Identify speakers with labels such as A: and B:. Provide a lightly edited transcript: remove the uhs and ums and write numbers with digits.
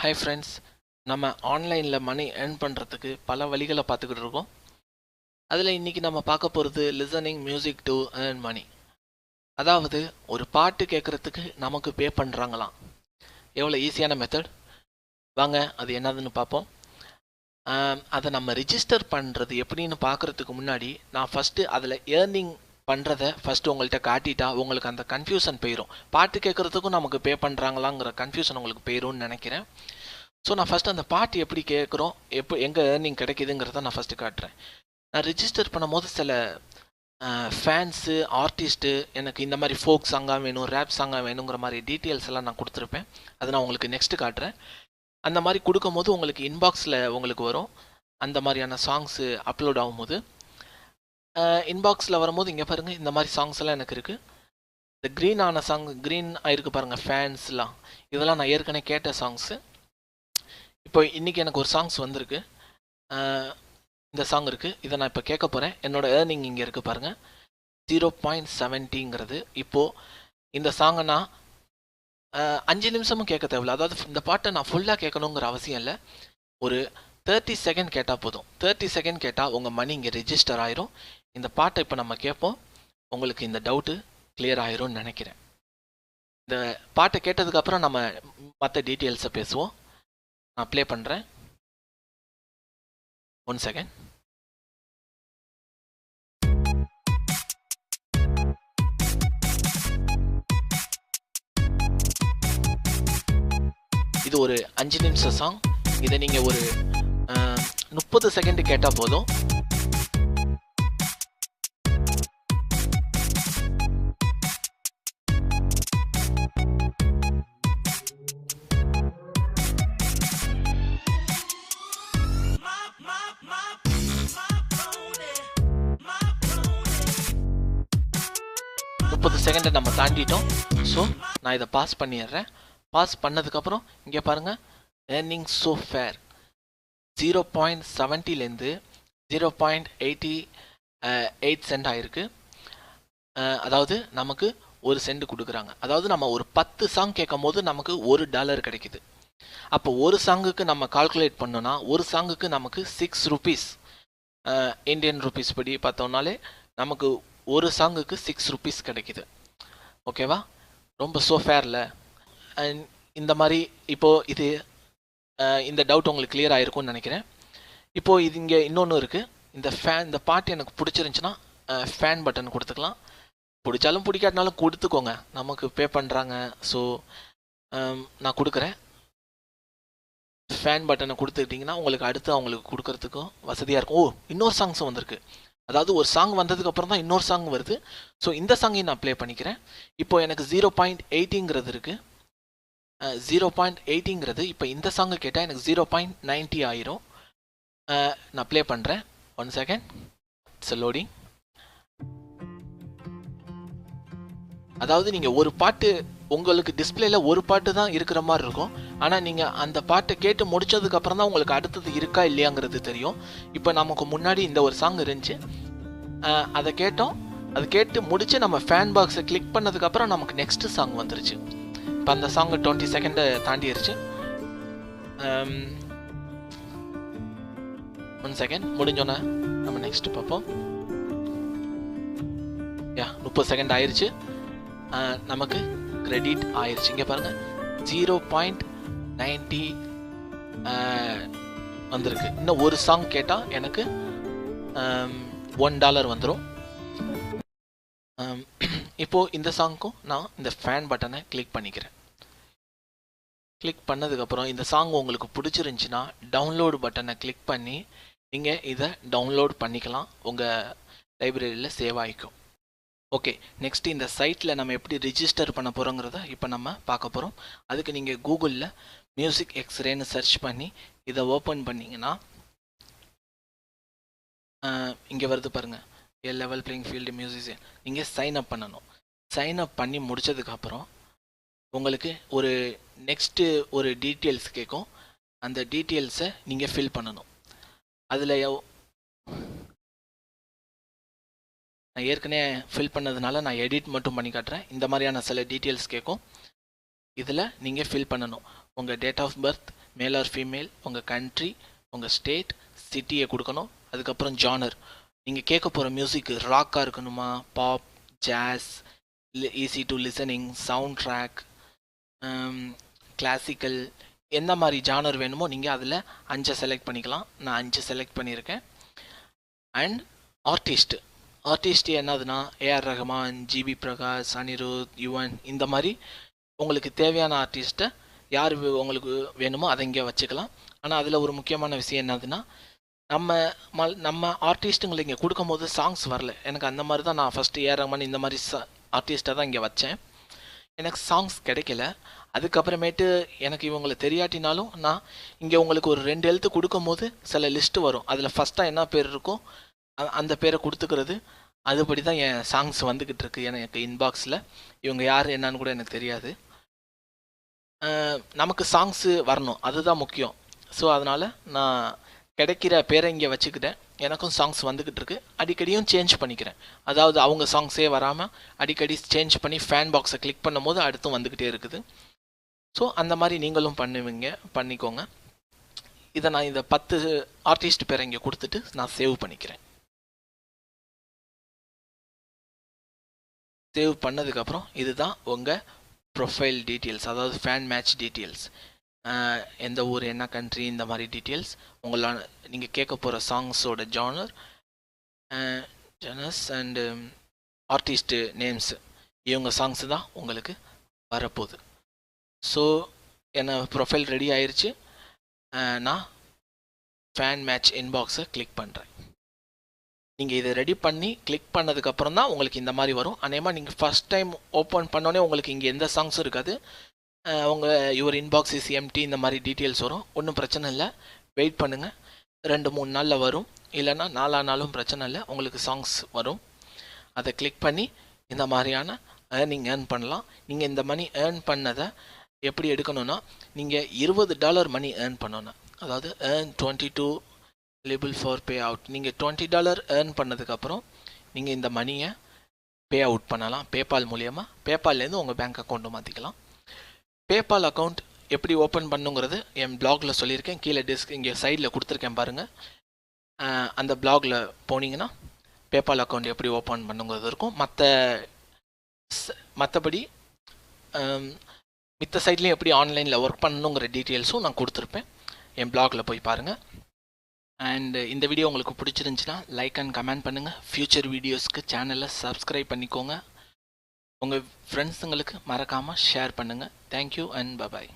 A: Hi friends, நம்ம ஆன்லைனில் money earn பண்ணுறதுக்கு பல வழிகளை பார்த்துக்கிட்டு இருக்கோம். அதில் இன்றைக்கி நம்ம பார்க்க போகிறது listening music to earn money. அதாவது ஒரு பாட்டு கேட்குறதுக்கு நமக்கு பே பண்ணுறாங்களாம். எவ்வளோ ஈஸியான மெத்தட் வாங்க அது என்னதுன்னு பார்ப்போம். அதை நம்ம ரிஜிஸ்டர் பண்ணுறது எப்படின்னு பார்க்குறதுக்கு முன்னாடி நான் ஃபஸ்ட்டு அதில் ஏர்னிங் பண்ணுறதை ஃபஸ்ட்டு உங்கள்கிட்ட காட்டிட்டா உங்களுக்கு அந்த கன்ஃபியூஷன் போயிடும். பாட்டு கேட்குறதுக்கும் நமக்கு பே பண்ணுறாங்களாங்கிற கன்ஃபியூஷன் உங்களுக்கு போயிடும்னு நினைக்கிறேன். ஸோ நான் ஃபஸ்ட்டு அந்த பாட்டு எப்படி கேட்குறோம், எங்கே ஏர்னிங் கிடைக்குதுங்கிறத நான் ஃபஸ்ட்டு காட்டுறேன். நான் ரிஜிஸ்டர் பண்ணும்போது சில ஃபேன்ஸு ஆர்டிஸ்ட்டு எனக்கு இந்த மாதிரி ஃபோக் சாங்காக வேணும், ரேப் சாங்காக வேணுங்கிற மாதிரி டீட்டெயில்ஸ் எல்லாம் நான் கொடுத்துருப்பேன். அதை நான் உங்களுக்கு நெக்ஸ்ட்டு காட்டுறேன். அந்த மாதிரி கொடுக்கும்போது உங்களுக்கு இன்பாக்ஸில் உங்களுக்கு வரும். அந்த மாதிரியான சாங்ஸு அப்லோட் ஆகும்போது இன்பாக்ஸில் வரும்போது இங்கே பாருங்கள், இந்த மாதிரி சாங்ஸ் எல்லாம் எனக்கு இருக்குது. இந்த க்ரீன் ஆன சாங், க்ரீன் ஆகிருக்கு பாருங்கள் ஃபேன்ஸ்லாம், இதெல்லாம் நான் ஏற்கனவே கேட்ட சாங்ஸு. இப்போ இன்றைக்கி எனக்கு ஒரு சாங்ஸ் வந்திருக்கு. இந்த சாங் இருக்குது, இதை நான் இப்போ கேட்க போகிறேன். என்னோடய ஏர்னிங் இங்கே இருக்குது பாருங்கள், 0.70ங்கிறது. இப்போது இந்த சாங்கை நான் 5 நிமிஷமும் கேட்க தேவையில்ல. அதாவது இந்த பாட்டை நான் ஃபுல்லாக கேட்கணுங்கிற அவசியம் இல்லை. ஒரு 30 செகண்ட் கேட்டால் போதும். 30 செகண்ட் கேட்டால் உங்கள் மணி இங்கே ரெஜிஸ்டர் ஆயிரும். இந்த பாட்டை இப்போ நம்ம கேட்போம். உங்களுக்கு இந்த டவுட்டு கிளியர் ஆயிரும்னு நினைக்கிறேன். இந்த பாட்டை கேட்டதுக்கப்புறம் நம்ம மற்ற டீட்டெயில்ஸை பேசுவோம். நான் ப்ளே பண்ணுறேன். 1 செகண்ட். இது ஒரு 5 நிமிஷம் சாங். இதை நீங்கள் ஒரு 30 செகண்ட் கேட்டால் போதும். செகண்டை நம்ம தாண்டிட்டோம். ஸோ நான் இதை பாஸ் பண்ணிடுறேன். பாஸ் பண்ணதுக்கப்புறம் இங்கே பாருங்கள், ஏர்னிங் ஸோ ஃபேர் 0.70லேருந்து 0.88 சென்ட் ஆயிருக்கு. அதாவது நமக்கு 1 சென்ட் கொடுக்குறாங்க. அதாவது நம்ம ஒரு 10 சாங் கேட்கும் போது நமக்கு $1 கிடைக்குது. அப்போ ஒரு சாங்குக்கு நம்ம கால்குலேட் பண்ணோன்னா ஒரு சாங்குக்கு நமக்கு 6 ருபீஸ், இந்தியன் ருபீஸ் படி பார்த்தோம்னாலே நமக்கு ஒரு சாங்குக்கு 6 ருபீஸ் கிடைக்குது. ஓகேவா? ரொம்ப ஸோ ஃபேரில். அண்ட் இந்த மாதிரி இப்போது இது இந்த டவுட் உங்களுக்கு கிளியர் ஆகிருக்கும்னு நினைக்கிறேன். இப்போது இது இங்கே இன்னொன்று இருக்குது. இந்த பாட்டு எனக்கு பிடிச்சிருந்துச்சின்னா ஃபேன் பட்டன் கொடுத்துக்கலாம். பிடிச்சாலும் பிடிக்காட்டினாலும் கொடுத்துக்கோங்க, நமக்கு பே பண்ணுறாங்க. ஸோ நான் கொடுக்குறேன். ஃபேன் பட்டனை கொடுத்துக்கிட்டிங்கன்னா உங்களுக்கு அடுத்து அவங்களுக்கு கொடுக்கறதுக்கும் வசதியாக இருக்கும். ஓ, இன்னொரு சாங்ஸும் வந்திருக்கு. அதாவது ஒரு சாங் வந்ததுக்கு அப்புறம் தான் இன்னொரு சாங் வருது. ஸோ இந்த சாங்கையும் நான் ப்ளே பண்ணிக்கிறேன். இப்போ எனக்கு 0.80ங்கிறது இருக்குது. 0.80ங்கிறது இப்போ இந்த சாங்கை கேட்டால் எனக்கு 0.90 ஆயிரும். நான் ப்ளே பண்ணுறேன். 1 செகண்ட். It's loading. அதாவது நீங்கள் ஒரு பாட்டு உங்களுக்கு டிஸ்பிளேல ஒரு பாட்டு தான் இருக்கிற மாதிரி இருக்கும். ஆனால் நீங்கள் அந்த பாட்டை கேட்டு முடிச்சதுக்கப்புறம் தான் உங்களுக்கு அடுத்தது இருக்கா இல்லையாங்கிறது தெரியும். இப்போ நமக்கு முன்னாடி இந்த ஒரு சாங் இருந்துச்சு, அதை கேட்டோம். அதை கேட்டு முடிச்சு நம்ம ஃபேன் பாக்ஸை கிளிக் பண்ணதுக்கப்புறம் நமக்கு நெக்ஸ்ட் சாங் வந்துருச்சு. இப்போ அந்த சாங் 20 செகண்டை தாண்டிடுச்சு. 1 செகண்ட் முடிஞ்சோன்னே நம்ம நெக்ஸ்ட் பார்ப்போம். 30 செகண்ட் ஆயிடுச்சு. நமக்கு கிரெடிட் ஆயிடுச்சு. இங்கே பாருங்கள், 0.90 வந்திருக்கு. இன்னும் ஒரு சாங் கேட்டால் எனக்கு $1 வந்துடும். இப்போது இந்த சாங்க்கும் நான் இந்த ஃபேன் பட்டனை கிளிக் பண்ணிக்கிறேன். கிளிக் பண்ணதுக்கப்புறம் இந்த சாங் உங்களுக்கு பிடிச்சிருந்துச்சின்னா டவுன்லோடு பட்டனை கிளிக் பண்ணி நீங்கள் இதை டவுன்லோட் பண்ணிக்கலாம். உங்கள் லைப்ரரியில் சேவ் ஆகிக்கும். ஓகே, நெக்ஸ்ட் இந்த சைட்டில் நம்ம எப்படி ரிஜிஸ்டர் பண்ண போகிறோங்கிறத இப்போ நம்ம பார்க்க போகிறோம். அதுக்கு நீங்கள் கூகுளில் மியூசிக் எக்ஸ்ரேன்னு சர்ச் பண்ணி இதை ஓப்பன் பண்ணிங்கன்னா இங்கே வருது பாருங்கள், A level playing field musician. நீங்கள் சைன் அப் பண்ணணும். சைன் அப் பண்ணி முடித்ததுக்கப்புறம் உங்களுக்கு ஒரு நெக்ஸ்ட்டு ஒரு டீட்டெயில்ஸ் கேட்கும். அந்த டீட்டெயில்ஸை நீங்கள் ஃபில் பண்ணணும். அதில் நான் ஏற்கனவே ஃபில் பண்ணதுனால நான் எடிட் மட்டும் பண்ணி காட்டுறேன். இந்த மாதிரியான சில டீட்டெயில்ஸ் கேட்கும். இதில் நீங்கள் ஃபில் பண்ணணும். உங்கள் date of birth, male or female, உங்கள் கண்ட்ரி, உங்கள் ஸ்டேட், சிட்டியை கொடுக்கணும். அதுக்கப்புறம் ஜானர், நீங்கள் கேட்க போகிற மியூசிக் ராக்காக இருக்கணுமா, pop, jazz, easy to listening, sound track, classical, எந்த மாதிரி ஜானர் வேணுமோ நீங்கள் அதில் 5 செலக்ட் பண்ணிக்கலாம். நான் 5 செலக்ட் பண்ணியிருக்கேன். அண்ட் ஆர்டிஸ்ட் என்னதுன்னா ஏஆர் ரஹ்மான், ஜிபி பிரகாஷ், அனிருத், யுவன், இந்த மாதிரி உங்களுக்கு தேவையான ஆர்டிஸ்ட்டை யார் உங்களுக்கு வேணுமோ அதை இங்கே வச்சுக்கலாம். ஆனால் அதில் ஒரு முக்கியமான விஷயம் என்னதுன்னா, நம்ம ஆர்டிஸ்ட்டுங்களை இங்கே கொடுக்கும் போது சாங்ஸ் வரல. எனக்கு அந்த மாதிரி தான் நான் ஃபஸ்ட்டு ஏஆர் ரஹ்மான் இந்த மாதிரி ஆர்டிஸ்ட்டை தான் இங்கே வச்சேன். எனக்கு சாங்ஸ் கிடைக்கல. அதுக்கப்புறமேட்டு எனக்கு இவங்களை தெரியாட்டினாலும் நான் இங்கே உங்களுக்கு ஒரு 2 எழுத்து கொடுக்கும் போது சில லிஸ்ட்டு வரும். அதில் ஃபஸ்ட்டாக என்ன பேர் இருக்கோ அந்த பேரை கொடுத்துக்கிறது. அதுபடி தான் என் சாங்ஸ் வந்துக்கிட்டு இருக்கு எனக்கு இன்பாக்ஸில். இவங்க யார் என்னன்னு கூட எனக்கு தெரியாது. நமக்கு சாங்ஸு வரணும், அதுதான் முக்கியம். ஸோ அதனால் நான் கிடைக்கிற பேரை இங்கே வச்சுக்கிட்டேன். எனக்கும் சாங்ஸ் வந்துக்கிட்டு இருக்கு. அடிக்கடியும் சேஞ்ச் பண்ணிக்கிறேன். அதாவது அவங்க சாங்ஸே வராமல் அடிக்கடி சேஞ்ச் பண்ணி ஃபேன் பாக்ஸை கிளிக் பண்ணும் போது அடுத்தும் வந்துக்கிட்டே இருக்குது. ஸோ அந்த மாதிரி நீங்களும் பண்ணிக்கோங்க. இதை நான் இந்த 10 ஆர்டிஸ்ட் பேரை இங்கே கொடுத்துட்டு நான் சேவ் பண்ணிக்கிறேன். சேவ் பண்ணதுக்கப்புறம் இதுதான் உங்கள் ப்ரொஃபைல் டீட்டெயில்ஸ், அதாவது ஃபேன் மேட்ச் டீட்டெயில்ஸ். எந்த ஊர், என்ன கண்ட்ரி, இந்த மாதிரி டீட்டெயில்ஸ், உங்களால் நீங்கள் கேட்க போகிற சாங்ஸோட ஜானர்ஸ் அண்டு ஆர்டிஸ்ட்டு நேம்ஸு, இவங்க சாங்ஸு தான் உங்களுக்கு வரப்போகுது. ஸோ என்ன ப்ரொஃபைல் ரெடி ஆயிடுச்சு. நான் ஃபேன் மேட்ச் இன்பாக்ஸை கிளிக் பண்ணுறேன். நீங்கள் இதை ரெடி பண்ணி கிளிக் பண்ணதுக்கப்புறம் தான் உங்களுக்கு இந்த மாதிரி வரும். அநேகமாக நீங்கள் ஃபஸ்ட் டைம் ஓப்பன் பண்ணோன்னே உங்களுக்கு இங்கே எந்த சாங்ஸும் இருக்காது. யுவர் இன்பாக்ஸ் இஸ் எம்டி இந்த மாதிரி டீட்டெயில்ஸ் வரும். ஒன்றும் பிரச்சனை இல்லை, வெயிட் பண்ணுங்கள். 2-3 நாளில் வரும், இல்லைன்னா 4 நாளும் பிரச்சனை இல்லை, உங்களுக்கு சாங்ஸ் வரும். அதை கிளிக் பண்ணி இந்த மாதிரியான ஏர்ன் பண்ணலாம். நீங்கள் இந்த மணி ஏர்ன் பண்ணதை எப்படி எடுக்கணும்னா, நீங்கள் $20 மணி ஏர்ன் பண்ணணும். அதாவது earn 22 label for pay out. நீங்கள் $20 ஏர்ன் பண்ணதுக்கப்புறம் நீங்கள் இந்த மணியை பே அவுட் பண்ணலாம் பேபால் மூலியமாக. பேபால்லேருந்து உங்கள் பேங்க் அக்கௌண்ட்டை மாற்றிக்கலாம். பேபால் அக்கௌண்ட் எப்படி ஓப்பன் பண்ணுங்கிறது என் பிளாகில் சொல்லியிருக்கேன். கீழே இங்கே சைடில் கொடுத்துருக்கேன் பாருங்கள். அந்த பிளாகில் போனீங்கன்னா பேபால் அக்கௌண்ட் எப்படி ஓப்பன் பண்ணுங்கிறது இருக்கும். மற்றபடி மித்த சைட்லேயும் எப்படி ஆன்லைனில் ஒர்க் பண்ணணுங்கிற டீட்டெயில்ஸும் நான் கொடுத்துருப்பேன். என் பிளாகில் போய் பாருங்கள். அண்ட் இந்த வீடியோ உங்களுக்கு பிடிச்சிருந்துச்சுன்னா லைக் அண்ட் கமெண்ட் பண்ணுங்கள். ஃப்யூச்சர் வீடியோஸ்க்கு சேனலை சப்ஸ்கிரைப் பண்ணிக்கோங்க. உங்கள் ஃப்ரெண்ட்ஸுங்களுக்கு மறக்காமல் ஷேர் பண்ணுங்கள். Thank you and bye bye.